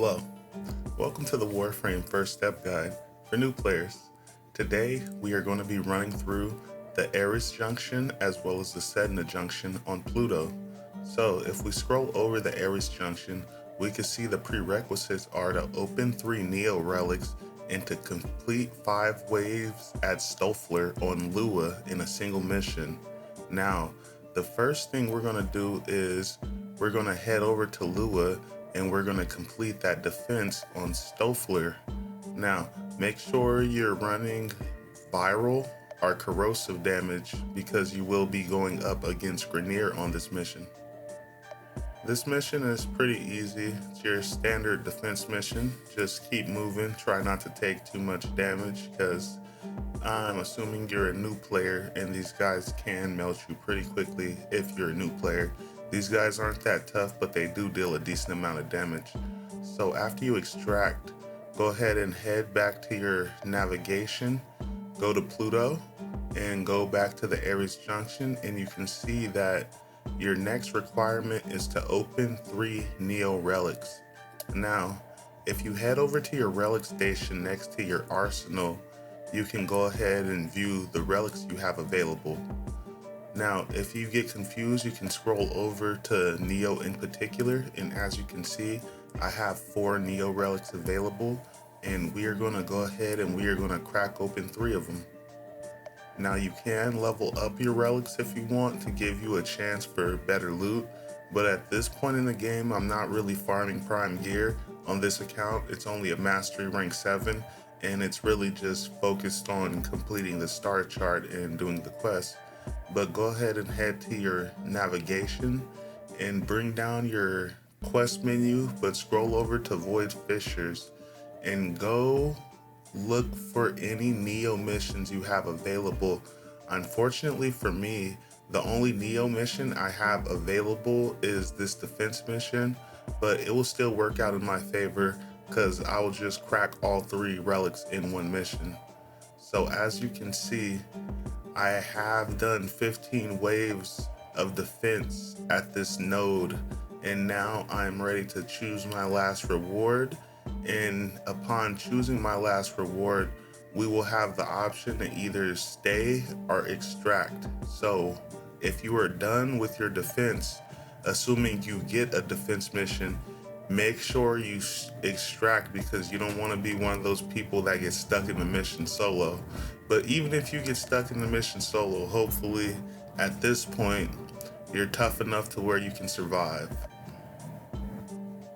Hello, welcome to the Warframe First Step Guide for new players. Today we are going to be running through the Eris Junction as well as the Sedna Junction on Pluto. So if we scroll over the Aries Junction, we can see the prerequisites are to open 3 Neo relics and to complete 5 waves at Stoufler on Lua in a single mission. Now, the first thing we're going to do is we're going to head over to Lua and we're going to complete that defense on Stoufler. Now, make sure you're running viral or corrosive damage because you will be going up against Grenier on this mission. This mission is pretty easy. It's your standard defense mission. Just keep moving. Try not to take too much damage because I'm assuming you're a new player and these guys can melt you pretty quickly if you're a new player. These guys aren't that tough, but they do deal a decent amount of damage. So after you extract, go ahead and head back to your navigation, go to Pluto, and go back to the Aries Junction, and you can see that your next requirement is to open 3 Neo relics. Now, if you head over to your relic station next to your arsenal, you can go ahead and view the relics you have available. Now, if you get confused, you can scroll over to Neo in particular, and as you can see, I have 4 Neo relics available, and we are going to go ahead and we are going to crack open 3 of them. Now, you can level up your relics if you want to give you a chance for better loot, but at this point in the game, I'm not really farming prime gear. On this account, it's only a mastery rank 7, and it's really just focused on completing the star chart and doing the quest. But go ahead and head to your navigation and bring down your quest menu, but scroll over to Void Fissures and go look for any Neo missions you have available. Unfortunately for me, the only Neo mission I have available is this defense mission, but it will still work out in my favor because I will just crack all 3 relics in one mission. So as you can see, I have done 15 waves of defense at this node, and now I'm ready to choose my last reward. And upon choosing my last reward, we will have the option to either stay or extract. So if you are done with your defense, assuming you get a defense mission, make sure you extract because you don't want to be one of those people that get stuck in the mission solo. But even if you get stuck in the mission solo, hopefully at this point, you're tough enough to where you can survive.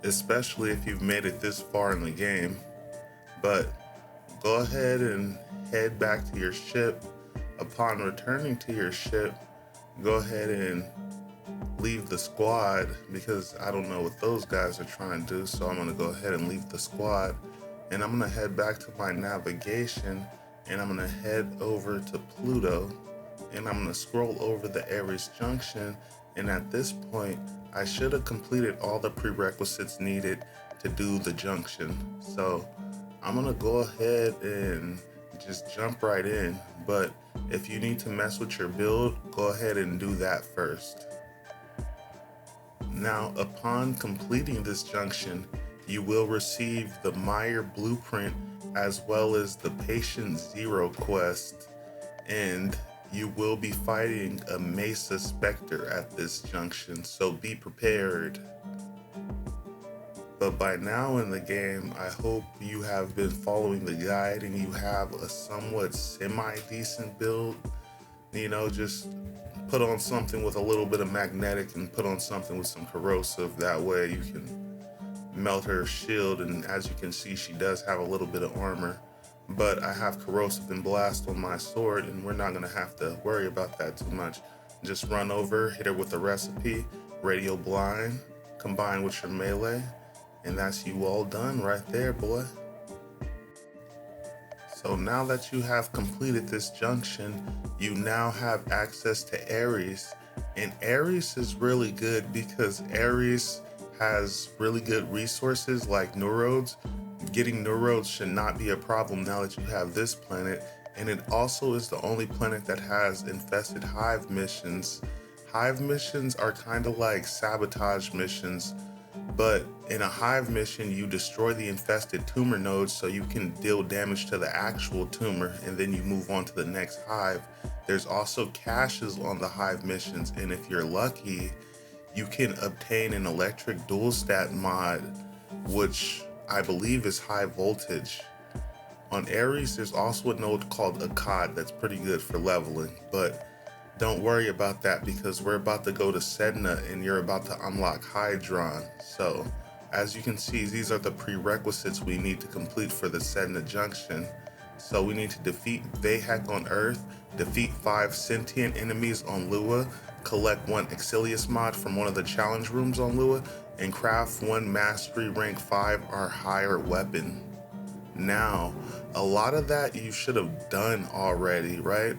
Especially if you've made it this far in the game. But go ahead and head back to your ship. Upon returning to your ship, go ahead and leave the squad because I don't know what those guys are trying to do. So I'm gonna go ahead and leave the squad, and I'm gonna head back to my navigation, and I'm gonna head over to Pluto, and I'm gonna scroll over the Aries Junction. And at this point, I should have completed all the prerequisites needed to do the junction. So I'm gonna go ahead and just jump right in. But if you need to mess with your build, go ahead and do that first. Now, upon completing this junction, you will receive the Meyer blueprint as well as the Patient Zero quest, and you will be fighting a Mesa specter at this junction, so be prepared. But by now in the game, I hope you have been following the guide and you have a somewhat semi-decent build. You know, just put on something with a little bit of magnetic and put on something with some corrosive. That way you can melt her shield, and as you can see, she does have a little bit of armor. But I have corrosive and blast on my sword, and we're not gonna have to worry about that too much. Just run over, hit her with the recipe, radio blind, combine with your melee, and that's you all done right there, boy. So now that you have completed this junction, you now have access to Aries, and Aries is really good because Aries has really good resources like neurodes. Getting neurodes should not be a problem now that you have this planet, and it also is the only planet that has infested hive missions. Hive missions are kind of like sabotage missions But in a hive mission, you destroy the infested tumor nodes so you can deal damage to the actual tumor, and then you move on to the next hive. There's also caches on the hive missions, and if you're lucky, you can obtain an electric dual stat mod, which I believe is high voltage. On Aries, there's also a node called Akkad that's pretty good for leveling, but don't worry about that because we're about to go to Sedna and you're about to unlock Hydron. So, as you can see, these are the prerequisites we need to complete for the Sedna Junction. So we need to defeat Vay Hek on Earth, defeat 5 sentient enemies on Lua, collect 1 Exilius mod from one of the challenge rooms on Lua, and craft 1 Mastery Rank 5 or higher weapon. Now, a lot of that you should have done already, right?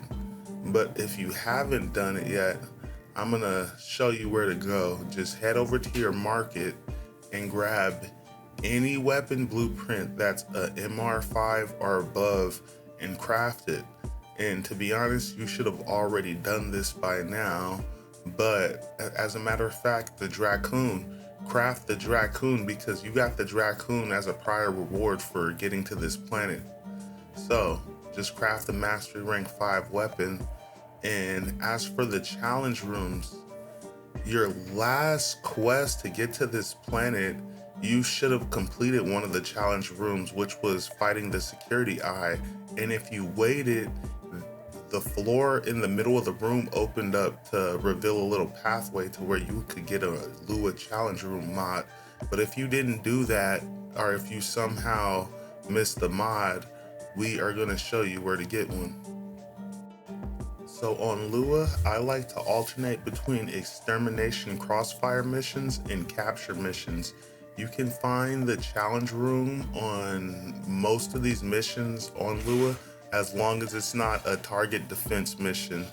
But if you haven't done it yet, I'm gonna show you where to go. Just head over to your market and grab any weapon blueprint that's a MR5 or above and craft it. And to be honest, you should have already done this by now. But as a matter of fact, the Dracoon, craft the Dracoon because you got the Dracoon as a prior reward for getting to this planet. So just craft the Mastery Rank 5 weapon. And as for the challenge rooms, your last quest to get to this planet, you should have completed one of the challenge rooms, which was fighting the security eye. And if you waited, the floor in the middle of the room opened up to reveal a little pathway to where you could get a Lua challenge room mod. But if you didn't do that, or if you somehow missed the mod, we are going to show you where to get one. So on Lua, I like to alternate between extermination crossfire missions and capture missions. You can find the challenge room on most of these missions on Lua as long as it's not a target defense mission.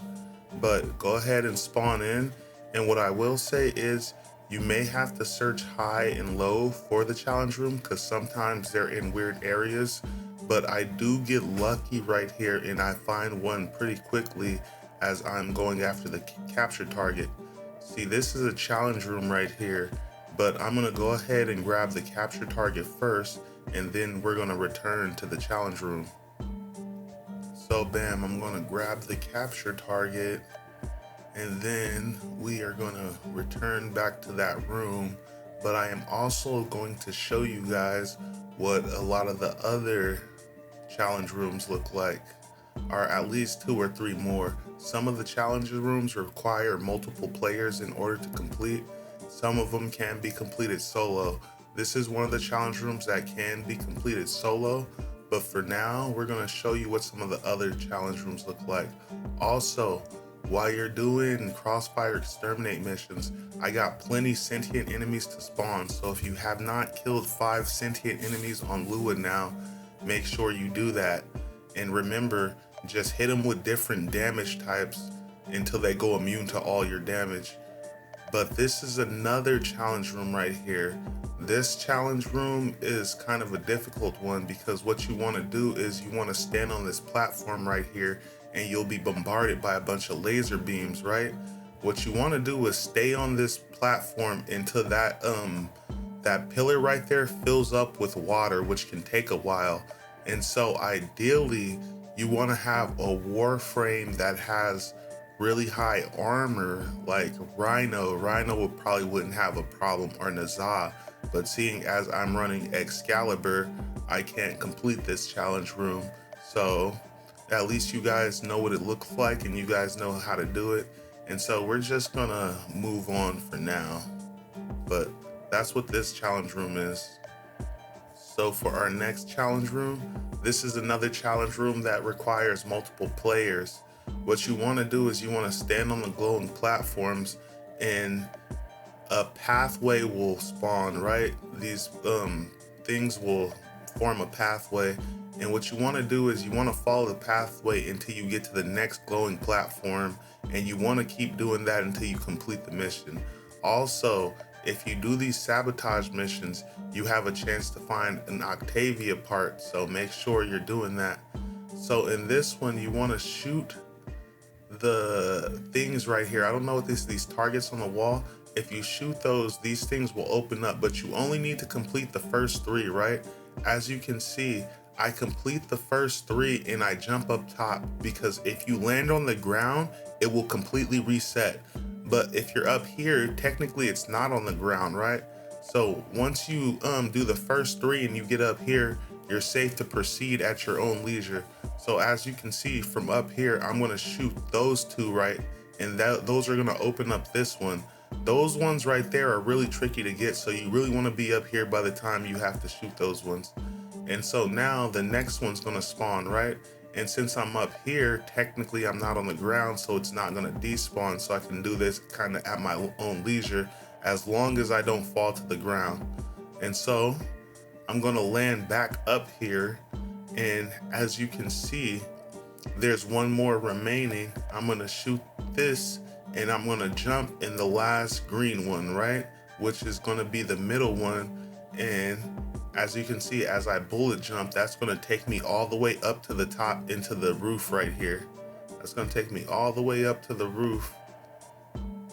But go ahead and spawn in, and what I will say is you may have to search high and low for the challenge room because sometimes they're in weird areas, but I do get lucky right here and I find one pretty quickly as I'm going after the capture target. See, this is a challenge room right here, but I'm gonna go ahead and grab the capture target first, and then we're gonna return to the challenge room. So bam, I'm gonna grab the capture target, and then we are gonna return back to that room. But I am also going to show you guys what a lot of the other challenge rooms look like, or at least 2 or 3 more. Some of the challenge rooms require multiple players in order to complete. Some of them can be completed solo. This is one of the challenge rooms that can be completed solo, but for now, we're gonna show you what some of the other challenge rooms look like. Also, while you're doing crossfire exterminate missions, I got plenty sentient enemies to spawn, so if you have not killed 5 sentient enemies on Lua now, make sure you do that. And remember, just hit them with different damage types until they go immune to all your damage. But this is another challenge room right here. This challenge room is kind of a difficult one because what you want to do is you want to stand on this platform right here and you'll be bombarded by a bunch of laser beams, right? What you want to do is stay on this platform until that pillar right there fills up with water, which can take a while. And so ideally, you want to have a Warframe that has really high armor like Rhino. Rhino probably wouldn't have a problem, or Nazah. But seeing as I'm running Excalibur, I can't complete this challenge room. So at least you guys know what it looks like and you guys know how to do it. And so we're just gonna move on for now. But that's what this challenge room is. So for our next challenge room, this is another challenge room that requires multiple players. What you want to do is you want to stand on the glowing platforms and a pathway will spawn, right? These things will form a pathway, and what you want to do is you want to follow the pathway until you get to the next glowing platform, and you want to keep doing that until you complete the mission. Also, if you do these sabotage missions, you have a chance to find an Octavia part, so make sure you're doing that. So in this one, you want to shoot the things right here. I don't know what these targets on the wall. If you shoot those, these things will open up, but you only need to complete the first 3, right? As you can see, I complete the first 3 and I jump up top, because if you land on the ground, it will completely reset. But if you're up here, technically it's not on the ground, right? So once you do the first 3 and you get up here, you're safe to proceed at your own leisure. So as you can see from up here, I'm gonna shoot those 2, right? And those are gonna open up this one. Those ones right there are really tricky to get, so you really wanna be up here by the time you have to shoot those ones. And so now the next one's gonna spawn, right? And since I'm up here, technically I'm not on the ground, so it's not gonna despawn, so I can do this kind of at my own leisure as long as I don't fall to the ground. And so I'm gonna land back up here, and as you can see, there's one more remaining. I'm gonna shoot this and I'm gonna jump in the last green one, right? Which is gonna be the middle one. And as you can see, as I bullet jump, that's gonna take me all the way up to the top into the roof right here. That's gonna take me all the way up to the roof.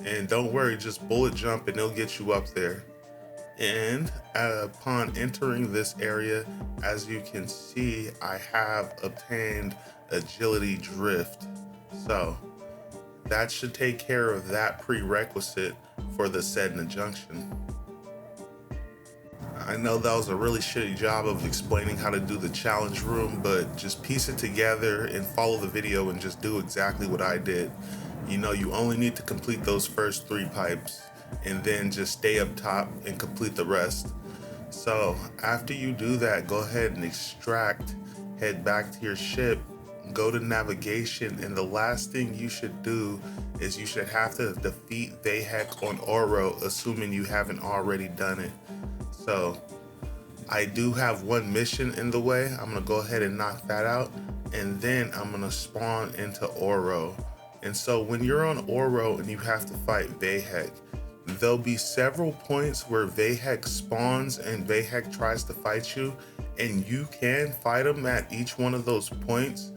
And don't worry, just bullet jump and it'll get you up there. And upon entering this area, as you can see, I have obtained agility drift. So that should take care of that prerequisite for the Sedna Junction. I know that was a really shitty job of explaining how to do the challenge room, but just piece it together and follow the video and just do exactly what I did. You know, you only need to complete those first 3 pipes and then just stay up top and complete the rest. So after you do that, go ahead and extract, head back to your ship, go to navigation, and the last thing you should do is you should have to defeat Vay Hek on Oro, assuming you haven't already done it. So I do have one mission in the way. I'm gonna go ahead and knock that out, and then I'm gonna spawn into Oro. And so when you're on Oro and you have to fight Vay Hek, there'll be several points where Vay Hek spawns and Vay Hek tries to fight you, and you can fight him at each one of those points,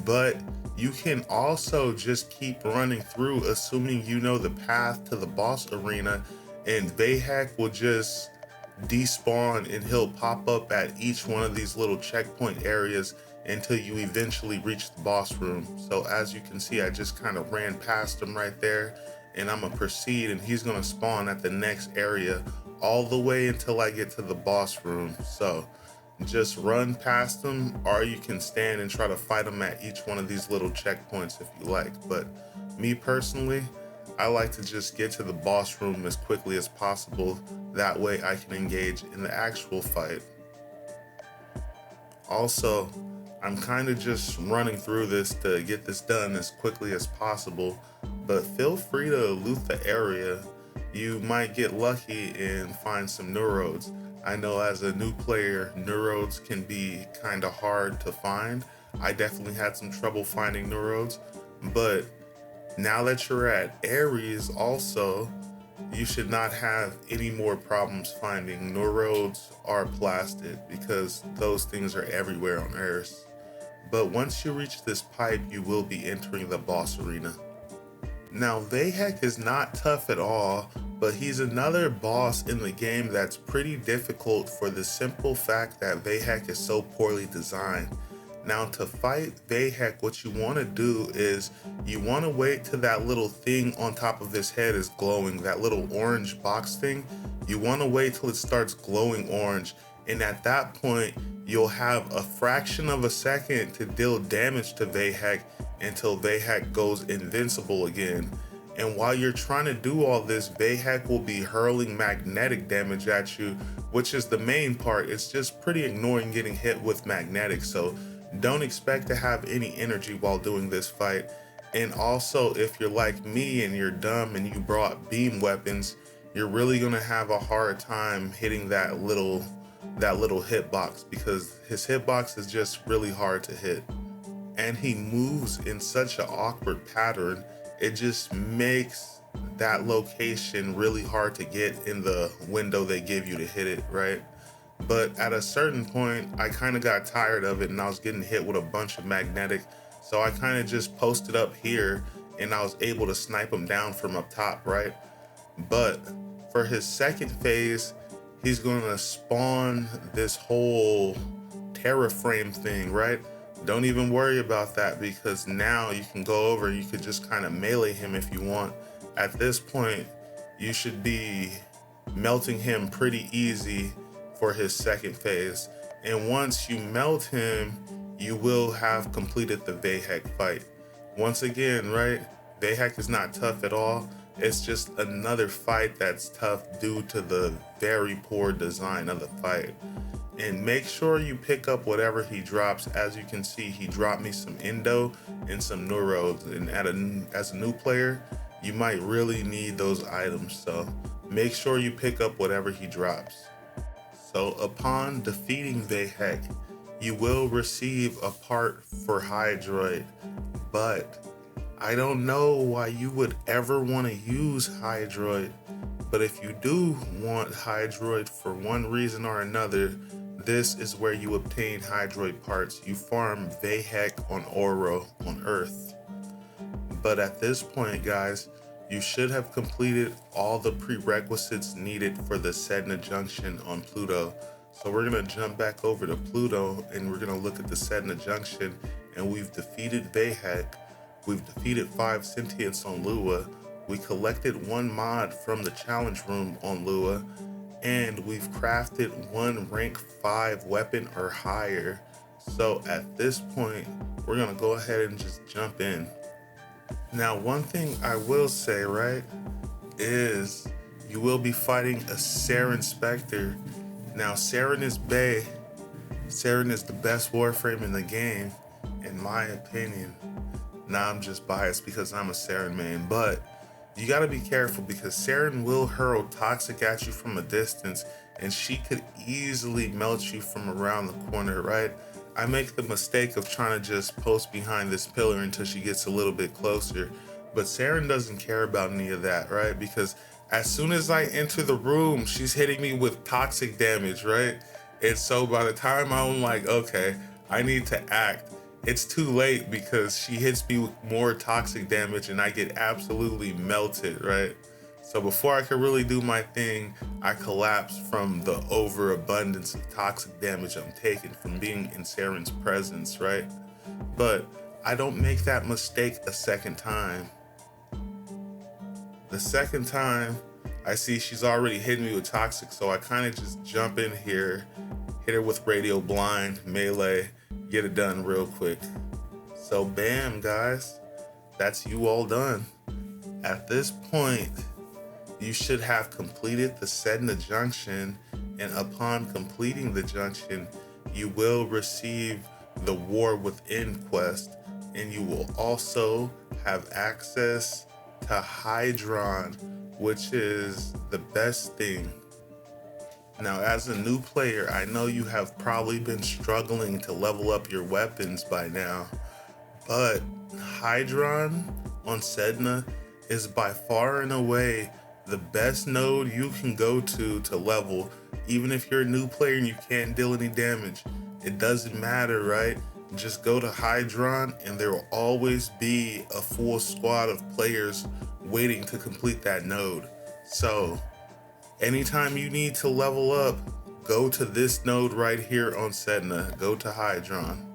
but you can also just keep running through, assuming you know the path to the boss arena, and Vay Hek will just despawn and he'll pop up at each one of these little checkpoint areas until you eventually reach the boss room. So as you can see, I just kind of ran past him right there, and I'm gonna proceed, and he's gonna spawn at the next area all the way until I get to the boss room. So just run past him, or you can stand and try to fight him at each one of these little checkpoints if you like. But me personally, I like to just get to the boss room as quickly as possible. That way I can engage in the actual fight. Also, I'm kind of just running through this to get this done as quickly as possible, but feel free to loot the area. You might get lucky and find some neurodes. I know as a new player, neurodes can be kind of hard to find. I definitely had some trouble finding neurodes, but now that you're at Aries also, you should not have any more problems finding. Neurodes are blasted because those things are everywhere on Earth. But once you reach this pipe, you will be entering the boss arena. Now, Vay Hek is not tough at all, but he's another boss in the game that's pretty difficult for the simple fact that Vay Hek is so poorly designed. Now, to fight Vay Hek, what you want to do is you want to wait till that little thing on top of his head is glowing, that little orange box thing. You want to wait till it starts glowing orange, and at that point, you'll have a fraction of a second to deal damage to Vay Hek until Vay Hek goes invincible again. And while you're trying to do all this, Vay Hek will be hurling magnetic damage at you, which is the main part. It's just pretty annoying getting hit with magnetic, so don't expect to have any energy while doing this fight. And also, if you're like me and you're dumb and you brought beam weapons, you're really gonna have a hard time hitting that little hitbox, because his hitbox is just really hard to hit. And he moves in such an awkward pattern, it just makes that location really hard to get in the window they give you to hit it, right? But at a certain point, I kind of got tired of it and I was getting hit with a bunch of magnetic. So I kind of just posted up here and I was able to snipe him down from up top, right? But for his second phase, he's gonna spawn this whole terraframe thing, right? Don't even worry about that, because now you can go over, you could just kind of melee him if you want. At this point, you should be melting him pretty easy for his second phase. And once you melt him, you will have completed the Vay Hek fight. Once again, right? Vay Hek is not tough at all. It's just another fight that's tough due to the very poor design of the fight. And make sure you pick up whatever he drops. As you can see, he dropped me some Endo and some Neuros. And as a new player, you might really need those items. So make sure you pick up whatever he drops. So upon defeating Vay Hek, you will receive a part for Hydroid, but I don't know why you would ever want to use Hydroid. But if you do want Hydroid for one reason or another, this is where you obtain Hydroid parts. You farm Vay Hek on Oro on Earth. But at this point, guys, you should have completed all the prerequisites needed for the Sedna Junction on Pluto. So we're gonna jump back over to Pluto and we're gonna look at the Sedna Junction, and we've defeated Vay Hek. We've defeated 5 sentients on Lua. We collected 1 mod from the challenge room on Lua, and we've crafted 1 rank 5 weapon or higher. So at this point, we're gonna go ahead and just jump in. Now, one thing I will say, right, is you will be fighting a Saren Specter. Now, Saren is Bay. Saren is the best Warframe in the game, in my opinion. Now, I'm just biased because I'm a Saren main, but you gotta be careful because Saren will hurl toxic at you from a distance, and she could easily melt you from around the corner, right? I make the mistake of trying to just post behind this pillar until she gets a little bit closer. But Saren doesn't care about any of that, right? Because as soon as I enter the room, she's hitting me with toxic damage, right? And so by the time I'm like, okay, I need to act, it's too late because she hits me with more toxic damage and I get absolutely melted, right? So before I could really do my thing, I collapse from the overabundance of toxic damage I'm taking from being in Saren's presence, right? But I don't make that mistake a second time. The second time, I see she's already hitting me with toxic, so I kind of just jump in here, hit her with radio blind, melee, get it done real quick. So bam, guys, that's you all done. At this point, you should have completed the Sedna Junction, and upon completing the junction, you will receive the War Within quest, and you will also have access to Hydron, which is the best thing. Now, as a new player, I know you have probably been struggling to level up your weapons by now, but Hydron on Sedna is by far and away the best node you can go to level. Even if you're a new player and you can't deal any damage, it doesn't matter, right? Just go to Hydron and there will always be a full squad of players waiting to complete that node. So anytime you need to level up, go to this node right here on Sedna. Go to Hydron.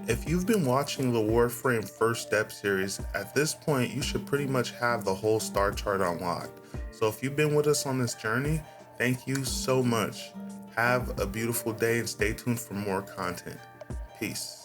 If you've been watching the Warframe First Step series, at this point you should pretty much have the whole star chart unlocked. So if you've been with us on this journey, thank you so much. Have a beautiful day and stay tuned for more content. Peace.